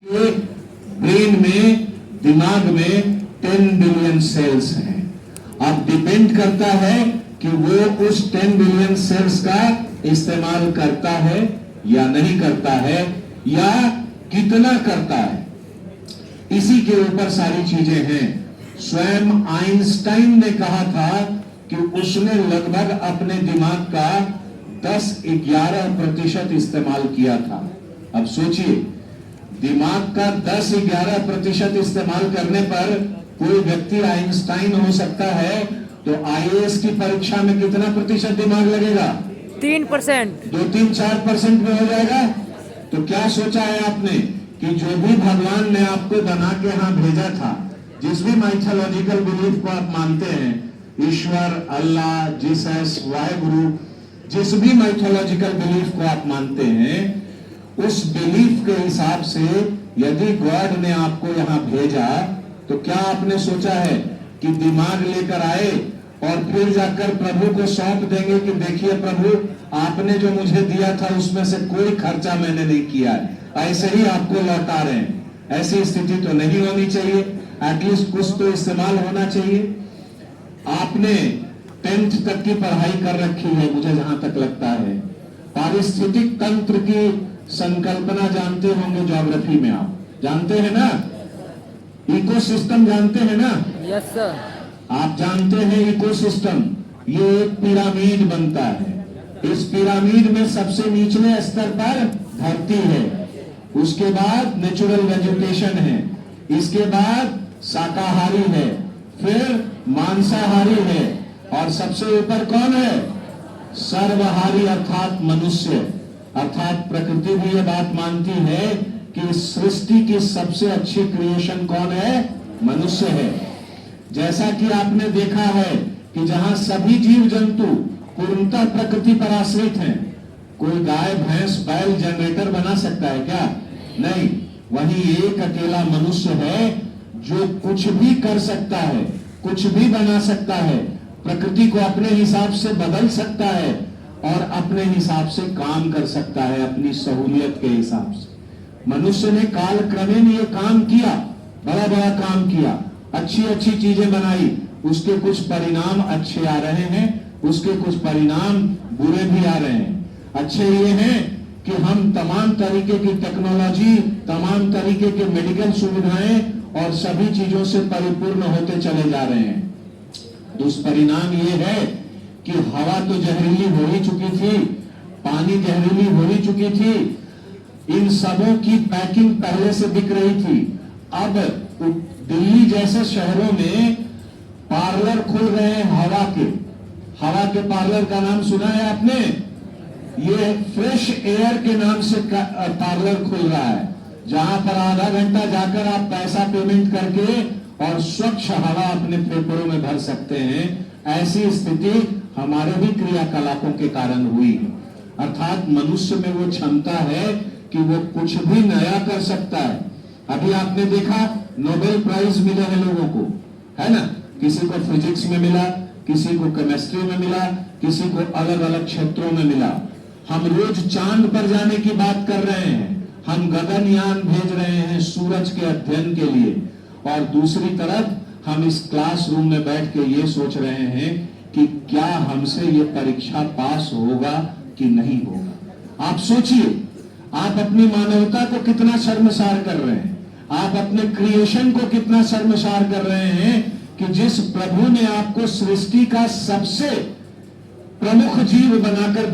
के ब्रेन में, दिमाग में 10 बिलियन सेल्स हैं। अब डिपेंड करता है कि वो उस 10 बिलियन सेल्स का इस्तेमाल करता है या नहीं करता है, या कितना करता है, इसी के ऊपर सारी चीजें हैं। स्वयं आइंस्टाइन ने कहा था कि उसने लगभग अपने दिमाग का 10-11% इस्तेमाल किया था। अब सोचिए, दिमाग का 10-11% इस्तेमाल करने पर कोई व्यक्ति आइंस्टाइन हो सकता है, तो आईएएस की परीक्षा में कितना प्रतिशत दिमाग लगेगा? 3%। 2-3-4% में हो जाएगा। तो क्या सोचा है आपने कि जो भी भगवान ने आपको बना के यहां भेजा था, जिस भी माइथोलॉजिकल बिलीफ को आप मानते हैं, ईश्वर, अल्लाह, जीसस, वाहेगुरु, जिस भी माइथोलॉजिकल बिलीफ को आप मानते हैं, उस बिलीफ के हिसाब से यदि गॉड ने आपको यहां भेजा, तो क्या आपने सोचा है कि दिमाग लेकर आए और फिर जाकर प्रभु को सौंप देंगे कि देखिए प्रभु, आपने जो मुझे दिया था उसमें से कोई खर्चा मैंने नहीं किया है, ऐसे ही आपको लौटा रहे हैं? ऐसी स्थिति तो नहीं होनी चाहिए। एटलीस्ट कुछ तो इस्तेमाल होना चाहिए। आपने 10th तक की पढ़ाई कर रखी है, मुझे जहां तक लगता है। पारिस्थितिक तंत्र की संकल्पना जानते होंगे, ज्योग्राफी में आप जानते हैं ना? इकोसिस्टम जानते हैं ना? Yes sir. आप जानते हैं इकोसिस्टम, ये एक पिरामिड बनता है। इस पिरामिड में सबसे निचले स्तर पर धरती है, उसके बाद नेचुरल वेजिटेशन है, इसके बाद शाकाहारी है, फिर मांसाहारी है, और सबसे ऊपर कौन है? सर्वहारी अर्थात मनुष्य। अर्थात प्रकृति भी ये बात मानती है कि सृष्टि की सबसे अच्छी क्रिएशन कौन है? मनुष्य है। जैसा कि आपने देखा है कि जहां सभी जीव जंतु पूर्णतः प्रकृति पर आश्रित हैं, कोई गाय, भैंस, बैल जनरेटर बना सकता है क्या? नहीं। वहीं एक अकेला मनुष्य है जो कुछ भी कर सकता है, कुछ भी बना सकता है, प्रकृति को अपने हिसाब से बदल सकता है और अपने हिसाब से काम कर सकता है, अपनी सहूलियत के हिसाब से। मनुष्य ने काल क्रमेण ये काम किया, बड़ा बड़ा काम किया, अच्छी अच्छी चीजें बनाई, उसके कुछ परिणाम अच्छे आ रहे हैं, उसके कुछ परिणाम बुरे भी आ रहे हैं। अच्छे ये हैं कि हम तमाम तरीके की टेक्नोलॉजी, तमाम तरीके के मेडिकल सुविधाएं और सभी चीजों से परिपूर्ण होते चले जा रहे हैं। दुष्परिणाम ये है कि हवा तो जहरीली हो ही चुकी थी, पानी जहरीली हो ही चुकी थी, इन सबों की पैकिंग पहले से दिख रही थी। अब दिल्ली जैसे शहरों में पार्लर खुल रहे हैं हवा के पार्लर का नाम सुना है आपने? ये फ्रेश एयर के नाम से पार्लर खुल रहा है, जहां पर आधा घंटा जाकर आप पैसा पेमेंट करके और स्वच्छ हवा अपने फेफड़ों में भर सकते हैं। ऐसी स्थिति हमारे भी क्रियाकलापों के कारण हुई। अर्थात मनुष्य में वो क्षमता है कि वो कुछ भी नया कर सकता है। अभी आपने देखा नोबेल प्राइज मिले हैं लोगों को, है ना? किसी को फिजिक्स में मिला, किसी को केमिस्ट्री में मिला, किसी को अलग अलग क्षेत्रों में मिला। हम रोज चांद पर जाने की बात कर रहे हैं, हम गगनयान भेज रहे हैं सूरज के अध्ययन के लिए, और दूसरी तरफ हम इस क्लासरूम में बैठ के ये सोच रहे हैं कि क्या हमसे ये परीक्षा पास होगा कि नहीं होगा। आप सोचिए, आप अपनी मानवता को कितना शर्मसार कर रहे हैं, आप अपने क्रिएशन को कितना शर्मसार कर रहे हैं कि जिस प्रभु ने आपको सृष्टि का सबसे प्रमुख जीव बनाकर